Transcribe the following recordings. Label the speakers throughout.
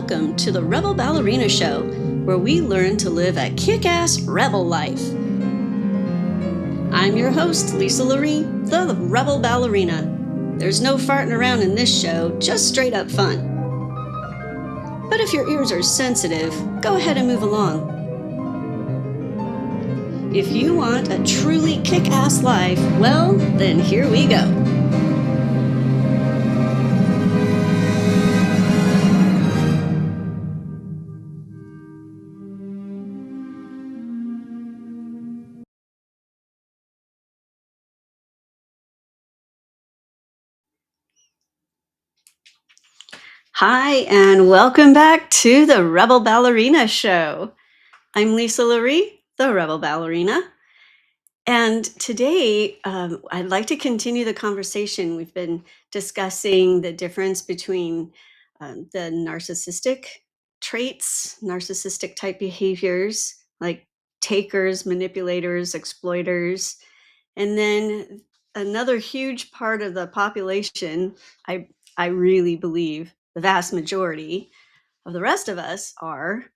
Speaker 1: welcome to the Rebel Ballerina Show, where we learn to live a kick-ass rebel life. I'm your host, Lisa Laree, the Rebel Ballerina. There's no farting around in this show, just straight up fun. But if your ears are sensitive, go ahead and move along. If you want a truly kick-ass life, well, then here we go. Hi, and welcome back to the Rebel Ballerina Show. I'm Lisa Laree, the Rebel Ballerina. And today, I'd like to continue the conversation. We've been discussing the difference between the narcissistic traits, narcissistic type behaviors like takers, manipulators, exploiters. And then another huge part of the population, I really believe the vast majority of the rest of us are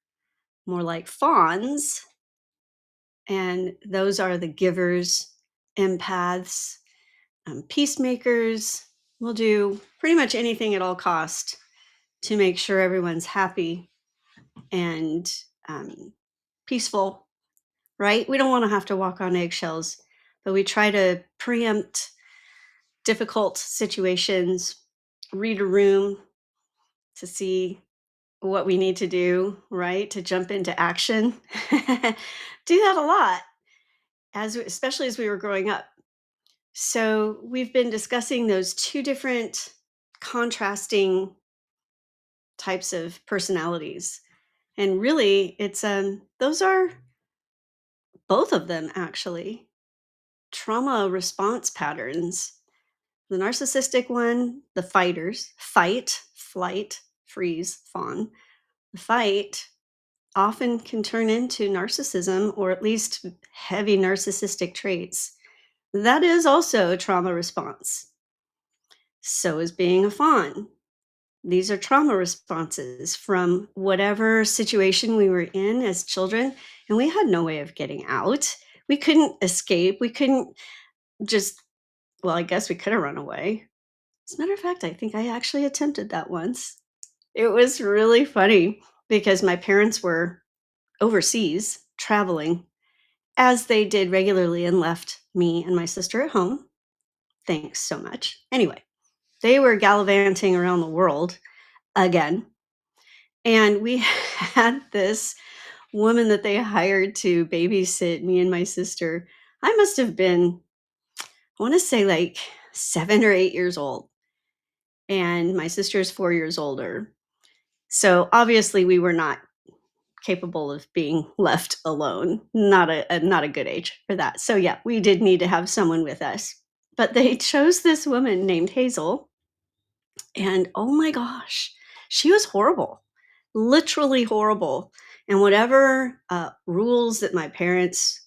Speaker 1: more like fawns, and those are the givers, empaths, peacemakers. Will do pretty much anything at all cost to make sure everyone's happy and peaceful, right? We don't want to have to walk on eggshells, but we try to preempt difficult situations, read a room to see what we need to do, right? To jump into action. Do that a lot, especially as we were growing up. So we've been discussing those two different contrasting types of personalities. And really it's those are both of them actually trauma response patterns. The narcissistic one, the fighters, fight, flight, freeze, fawn. The fight often can turn into narcissism or at least heavy narcissistic traits. That is also a trauma response. So is being a fawn. These are trauma responses from whatever situation we were in as children, and we had no way of getting out. We couldn't escape. We couldn't just, well, I guess we could have run away. As a matter of fact, I think I actually attempted that once. It was really funny because my parents were overseas traveling as they did regularly and left me and my sister at home. Thanks so much. Anyway, they were gallivanting around the world again. And we had this woman that they hired to babysit me and my sister. I must have been, I want to say like 7 or 8 years old. And my sister is 4 years older. So obviously we were not capable of being left alone. Not a good age for that. So yeah, we did need to have someone with us. But they chose this woman named Hazel, and oh my gosh, she was horrible. Literally horrible. And whatever rules that my parents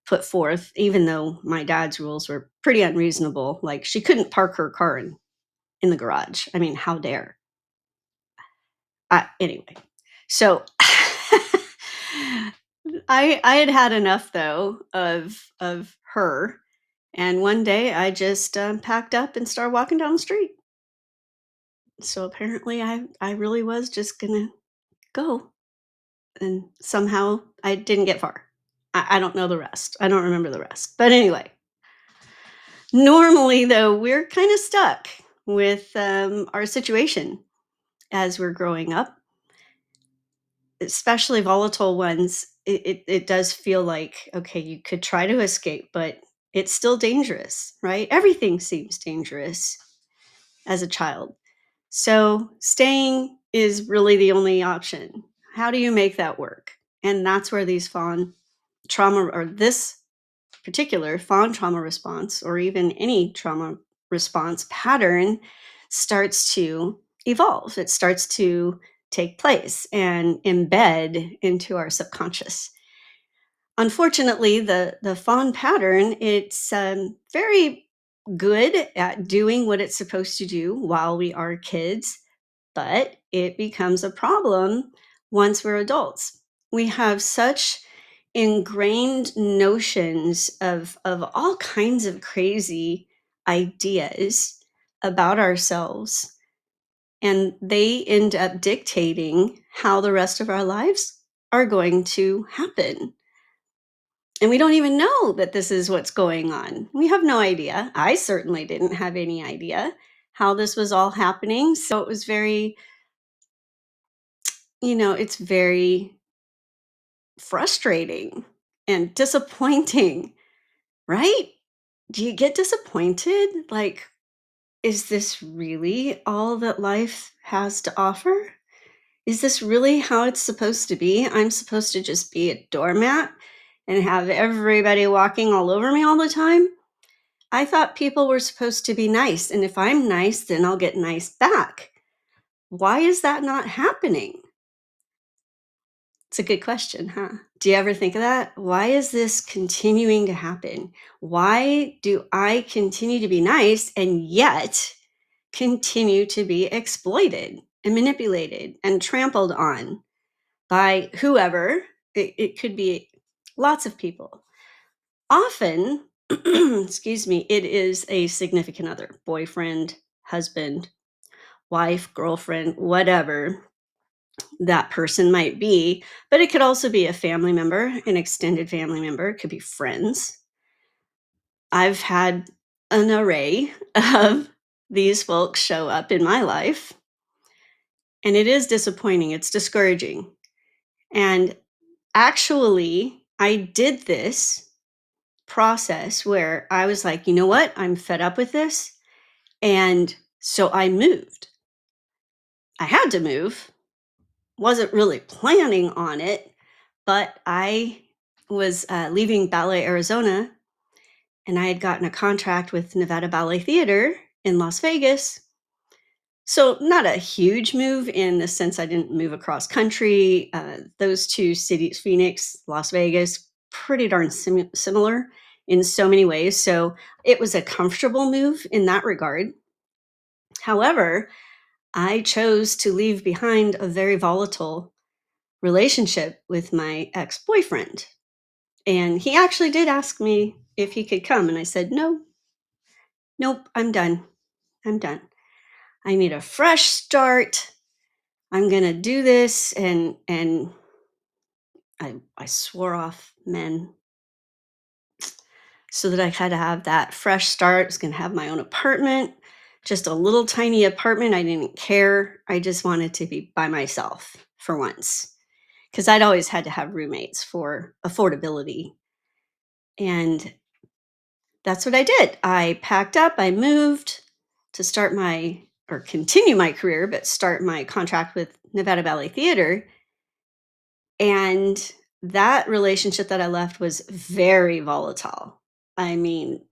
Speaker 1: put forth, even though my dad's rules were pretty unreasonable, like she couldn't park her car in the garage. I mean, how dare? Anyway, so I had had enough though of her, and one day I just packed up and started walking down the street. So apparently, I really was just gonna go, and somehow I didn't get far. I don't know the rest. I don't remember the rest. But anyway, normally though, we're kind of stuck with our situation as we're growing up, especially volatile ones. It does feel like, okay, you could try to escape, but it's still dangerous, right? Everything seems dangerous as a child. So staying is really the only option. How do you make that work? And that's where these fawn trauma, or this particular fawn trauma response, or even any trauma response pattern, starts to evolve. It starts to take place and embed into our subconscious. Unfortunately, the fawn pattern, it's very good at doing what it's supposed to do while we are kids, but it becomes a problem once we're adults. We have such ingrained notions of all kinds of crazy ideas about ourselves, and they end up dictating how the rest of our lives are going to happen. And we don't even know that this is what's going on. We have no idea. I certainly didn't have any idea how this was all happening. So it was very, it's very frustrating and disappointing, right? Do you get disappointed? Like, is this really all that life has to offer? Is this really how it's supposed to be? I'm supposed to just be a doormat and have everybody walking all over me all the time? I thought people were supposed to be nice, and if I'm nice, then I'll get nice back. Why is that not happening? It's a good question, huh? Do you ever think of that? Why is this continuing to happen? Why do I continue to be nice and yet continue to be exploited and manipulated and trampled on by whoever? It could be lots of people. Often, excuse me, it is a significant other, boyfriend, husband, wife, girlfriend, whatever that person might be. But it could also be a family member, an extended family member, it could be friends. I've had an array of these folks show up in my life, and it is disappointing, it's discouraging. And actually, I did this process where I was like, you know what? I'm fed up with this. And so I moved. I had to move, wasn't really planning on it, but I was leaving Ballet, Arizona, and I had gotten a contract with Nevada Ballet Theater in Las Vegas. So, not a huge move in the sense I didn't move across country. Those two cities, Phoenix, Las Vegas, pretty darn similar in so many ways. So, it was a comfortable move in that regard. However, I chose to leave behind a very volatile relationship with my ex boyfriend. And he actually did ask me if he could come. And I said, no, nope, I'm done. I'm done. I need a fresh start. I'm going to do this. And I swore off men so that I had to have that fresh start. I was going to have my own apartment, just a little tiny apartment. I didn't care. I just wanted to be by myself for once because I'd always had to have roommates for affordability. And that's what I did. I packed up, I moved to start my or continue my career, but start my contract with Nevada Ballet Theater. And that relationship that I left was very volatile. I mean,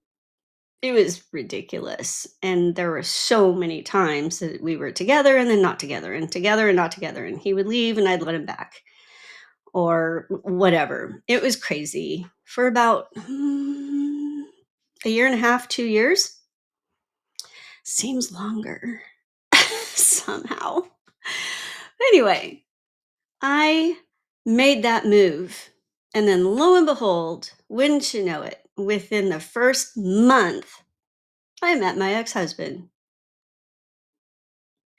Speaker 1: it was ridiculous. And there were so many times that we were together and then not together and together and not together. And he would leave and I'd let him back or whatever. It was crazy for about a year and a half, 2 years. Seems longer somehow. Anyway, I made that move. And then lo and behold, wouldn't you know it, within the first month, I met my ex husband.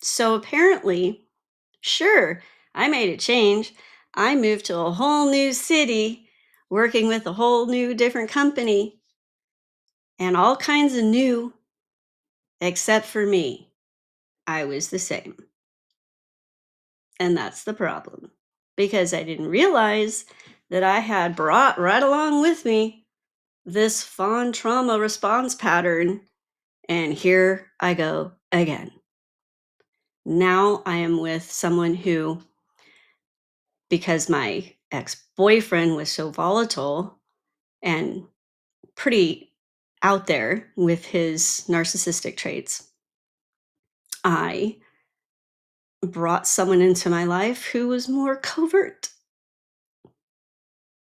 Speaker 1: So apparently, sure, I made a change. I moved to a whole new city, working with a whole new different company, and all kinds of new, except for me. I was the same. And that's the problem because I didn't realize that I had brought right along with me this fawn trauma response pattern. And here I go again. Now I am with someone who, because my ex boyfriend was so volatile and pretty out there with his narcissistic traits, I brought someone into my life who was more covert.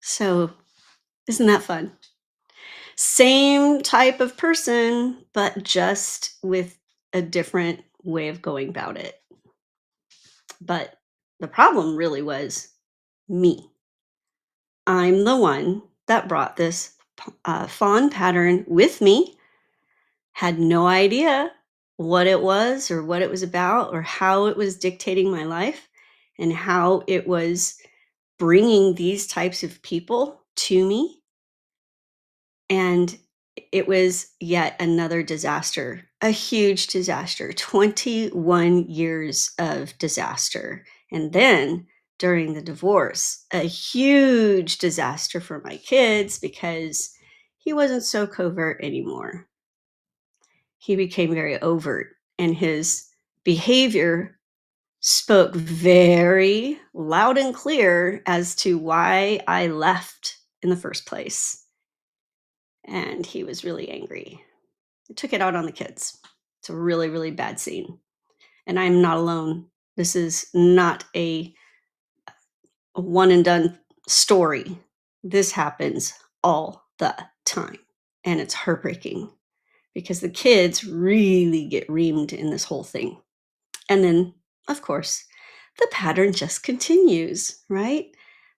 Speaker 1: So, isn't that fun? Same type of person, but just with a different way of going about it. But the problem really was me. I'm the one that brought this fawn pattern with me, had no idea what it was or what it was about or how it was dictating my life and how it was bringing these types of people to me. And it was yet another disaster, a huge disaster, 21 years of disaster. And then during the divorce, a huge disaster for my kids because he wasn't so covert anymore. He became very overt, and his behavior spoke very loud and clear as to why I left in the first place. And he was really angry. I took it out on the kids. It's a really, really bad scene. And I'm not alone. This is not a one and done story. This happens all the time. And it's heartbreaking because the kids really get reamed in this whole thing. And then, of course, the pattern just continues, right?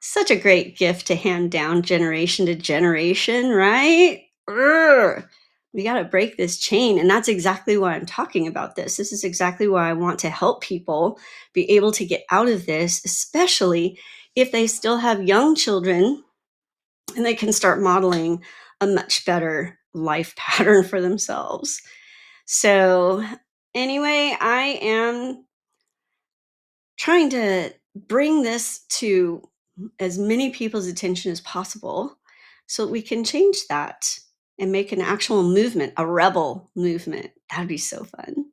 Speaker 1: Such a great gift to hand down generation to generation, right? Urgh. We got to break this chain. And that's exactly why I'm talking about this. This is exactly why I want to help people be able to get out of this, especially if they still have young children and they can start modeling a much better life pattern for themselves. So, anyway, I am trying to bring this to as many people's attention as possible so that we can change that and make an actual movement, a rebel movement. That'd be so fun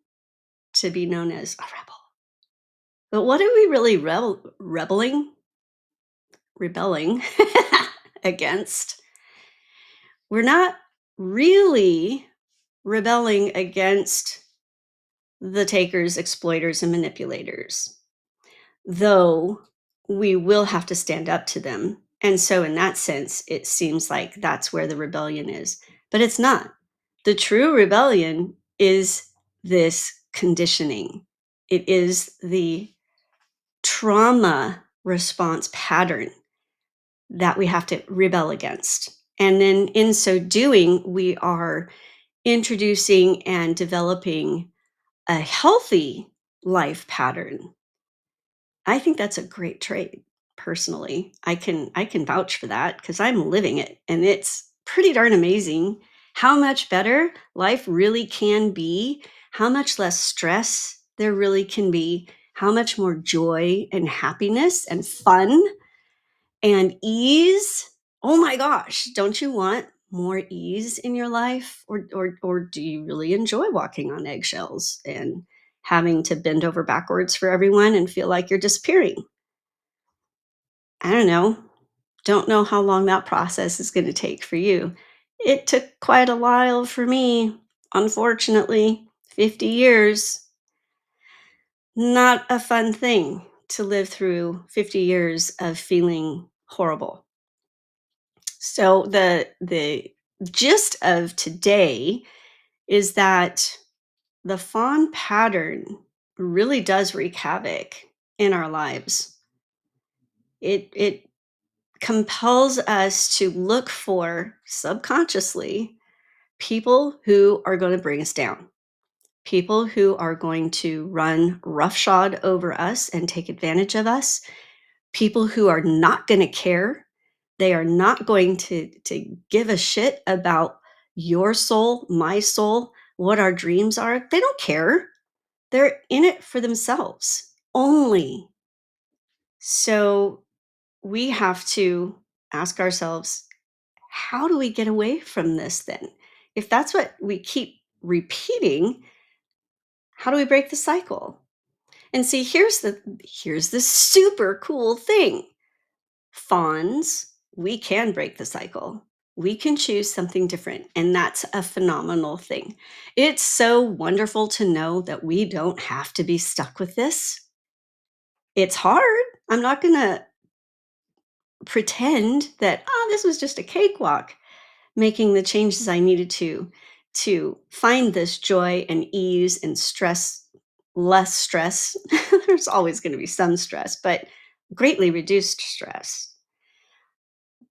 Speaker 1: to be known as a rebel. But what are we really rebelling against? We're not really rebelling against the takers, exploiters, and manipulators, though we will have to stand up to them. And so, in that sense, it seems like that's where the rebellion is. But it's not. The true rebellion is this conditioning, it is the trauma response pattern that we have to rebel against. And then, in so doing, we are introducing and developing a healthy life pattern. I think that's a great trait personally. I can vouch for that because I'm living it and it's pretty darn amazing how much better life really can be, how much less stress there really can be, how much more joy and happiness and fun and ease. Oh my gosh, don't you want more ease in your life or do you really enjoy walking on eggshells and having to bend over backwards for everyone and feel like you're disappearing? I don't know. Don't know how long that process is going to take for you. It took quite a while for me, unfortunately. 50 years. Not a fun thing to live through 50 years of feeling horrible. So the gist of today is that the fawn pattern really does wreak havoc in our lives. It compels us to look for subconsciously people who are going to bring us down, people who are going to run roughshod over us and take advantage of us, people who are not going to care. They are not going to give a shit about your soul, my soul, what our dreams are. They don't care. They're in it for themselves only. So we have to ask ourselves, how do we get away from this then? If that's what we keep repeating, how do we break the cycle? And see, here's the super cool thing. Fawns, we can break the cycle. We can choose something different, and that's a phenomenal thing. It's so wonderful to know that we don't have to be stuck with this. It's hard. I'm not going to pretend that this was just a cakewalk, making the changes I needed to find this joy and ease and stress less stress. There's always going to be some stress, but greatly reduced stress.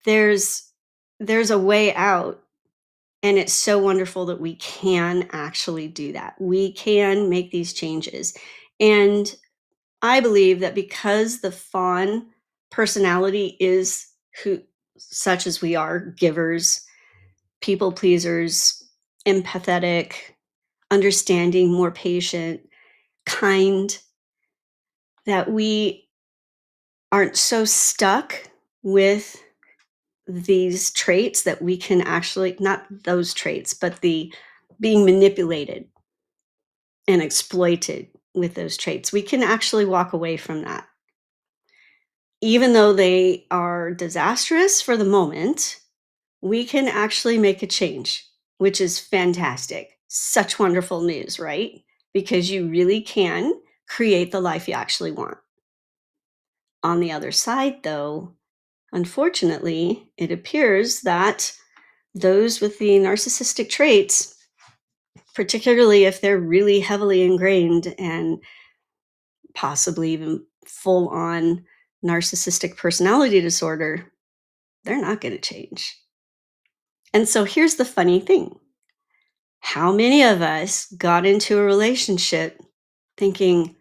Speaker 1: There's there's a way out, and it's so wonderful that we can actually do that. We can make these changes. And I believe that because the fawn personality is who such as we are, givers, people pleasers, empathetic, understanding, more patient, kind, that we aren't so stuck with these traits that we can actually, not those traits, but the being manipulated and exploited with those traits. We can actually walk away from that. Even though they are disastrous for the moment, we can actually make a change, which is fantastic. Such wonderful news, right? Because you really can create the life you actually want. On the other side, though, unfortunately, it appears that those with the narcissistic traits, particularly if they're really heavily ingrained and possibly even full on narcissistic personality disorder, they're not going to change. And so here's the funny thing: how many of us got into a relationship thinking,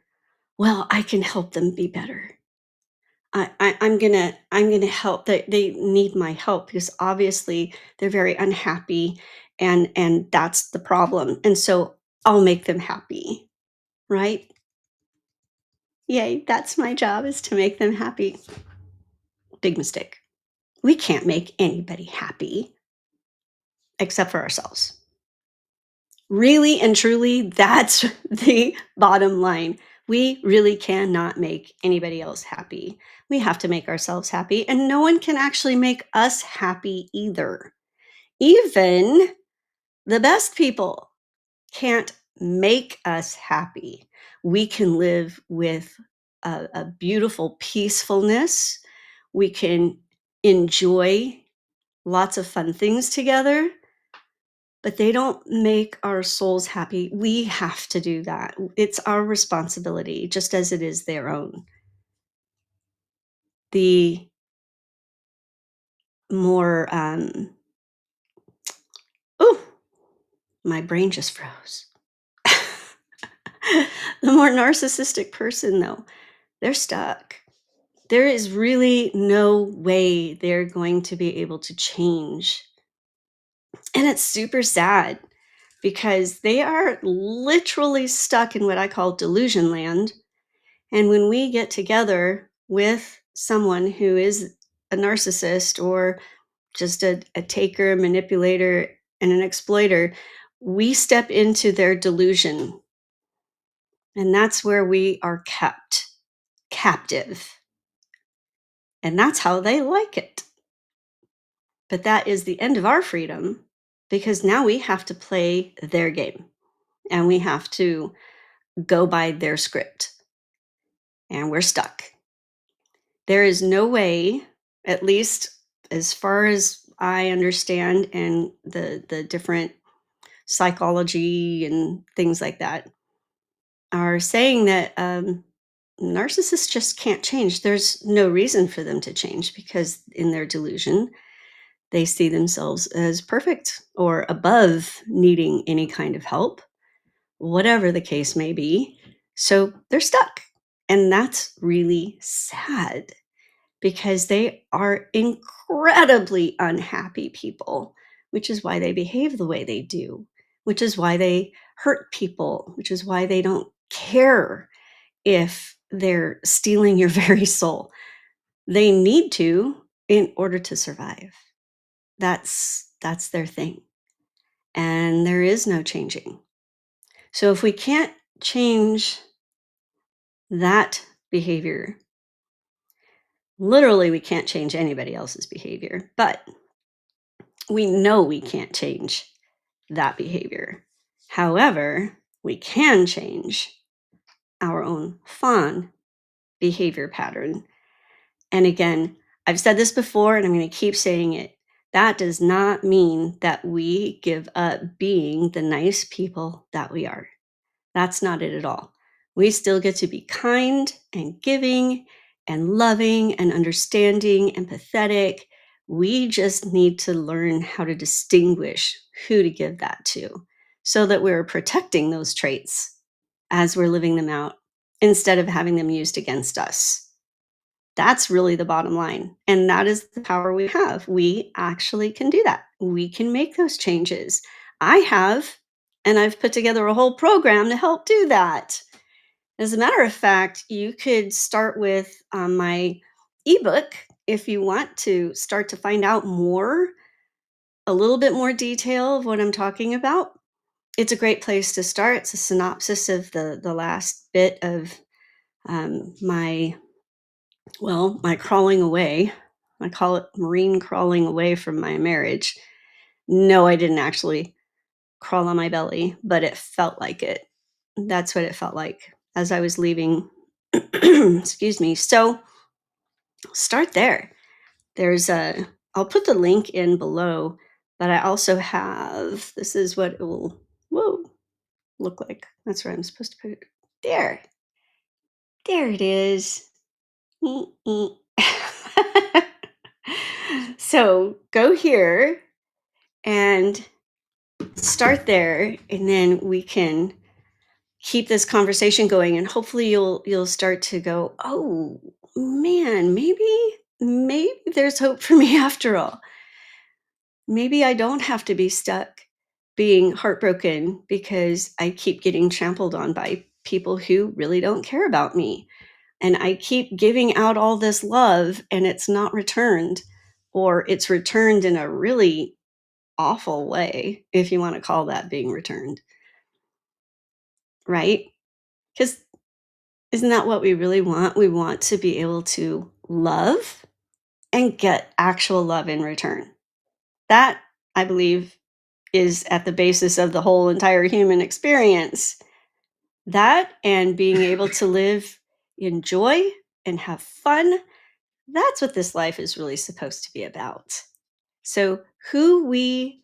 Speaker 1: well, I can help them be better. I'm gonna help. They need my help because obviously they're very unhappy, and that's the problem. And so I'll make them happy, right? Yay, that's my job, is to make them happy. Big mistake. We can't make anybody happy except for ourselves. Really and truly, that's the bottom line. We really cannot make anybody else happy. We have to make ourselves happy, and no one can actually make us happy either. Even the best people can't make us happy. We can live with a beautiful peacefulness. We can enjoy lots of fun things together, but they don't make our souls happy. We have to do that. It's our responsibility, just as it is their own. The more, oh, my brain just froze. The more narcissistic person, though, they're stuck. There is really no way they're going to be able to change. And it's super sad because they are literally stuck in what I call delusion land. And when we get together with someone who is a narcissist or just a taker, manipulator, and an exploiter, we step into their delusion. And that's where we are kept captive. And that's how they like it. But that is the end of our freedom, because now we have to play their game and we have to go by their script, and we're stuck. There is no way, at least as far as I understand, and the different psychology and things like that are saying that narcissists just can't change. There's no reason for them to change because in their delusion, they see themselves as perfect or above needing any kind of help, whatever the case may be. So they're stuck. And that's really sad because they are incredibly unhappy people, which is why they behave the way they do, which is why they hurt people, which is why they don't care if they're stealing your very soul. They need to in order to survive. That's their thing. And there is no changing. So if we can't change that behavior, literally we can't change anybody else's behavior, but we know we can't change that behavior. However, we can change our own fawn behavior pattern. And again, I've said this before and I'm going to keep saying it. That does not mean that we give up being the nice people that we are. That's not it at all. We still get to be kind and giving and loving and understanding and empathetic. We just need to learn how to distinguish who to give that to so that we're protecting those traits as we're living them out instead of having them used against us. That's really the bottom line. And that is the power we have. We actually can do that. We can make those changes. I have, and I've put together a whole program to help do that. As a matter of fact, you could start with my ebook if you want to start to find out more, a little bit more detail of what I'm talking about. It's a great place to start. It's a synopsis of the last bit of my my crawling away. I call it marine crawling away from my marriage. No, I didn't actually crawl on my belly, but it felt like it. That's what it felt like as I was leaving. Excuse me. So start there. I'll put the link in below, but I also have, this is what it will, whoa, look like. That's where I'm supposed to put it. There. There it is. So go here and start there, and then we can keep this conversation going, and hopefully you'll start to go, oh man, maybe there's hope for me after all. Maybe I don't have to be stuck being heartbroken because I keep getting trampled on by people who really don't care about me. And I keep giving out all this love and it's not returned, or it's returned in a really awful way, if you want to call that being returned, right? Because isn't that what we really want? We want to be able to love and get actual love in return. That, I believe, is at the basis of the whole entire human experience. That and being able to live in joy and have fun, that's what this life is really supposed to be about. So, who we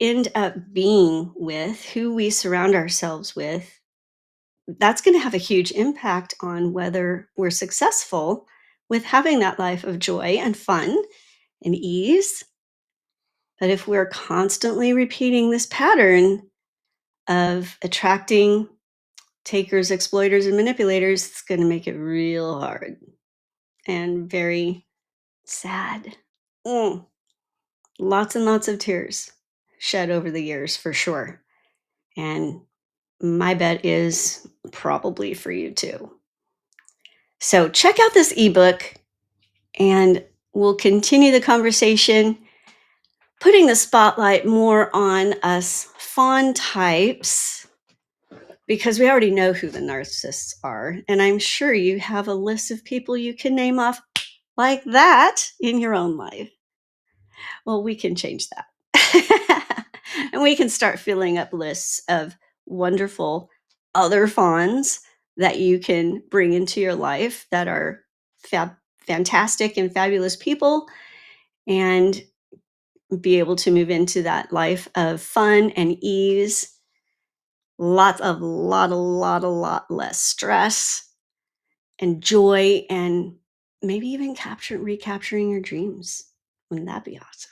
Speaker 1: end up being with, who we surround ourselves with, that's going to have a huge impact on whether we're successful with having that life of joy and fun and ease. But if we're constantly repeating this pattern of attracting takers, exploiters, and manipulators, it's going to make it real hard and very sad. Mm. Lots and lots of tears shed over the years for sure. And my bet is probably for you too. So check out this ebook and we'll continue the conversation, putting the spotlight more on us fawn types because we already know who the narcissists are. And I'm sure you have a list of people you can name off like that in your own life. Well, we can change that. And we can start filling up lists of wonderful other fawns that you can bring into your life that are fantastic and fabulous people and be able to move into that life of fun and ease, a lot less stress and joy, and maybe even recapturing your dreams. Wouldn't that be awesome?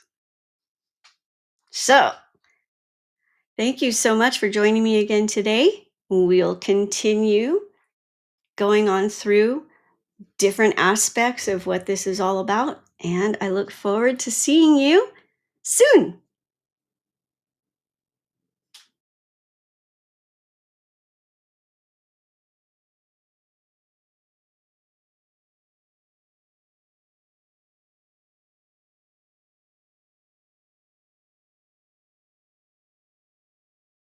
Speaker 1: So, thank you so much for joining me again today. We'll continue going on through different aspects of what this is all about, and I look forward to seeing you soon.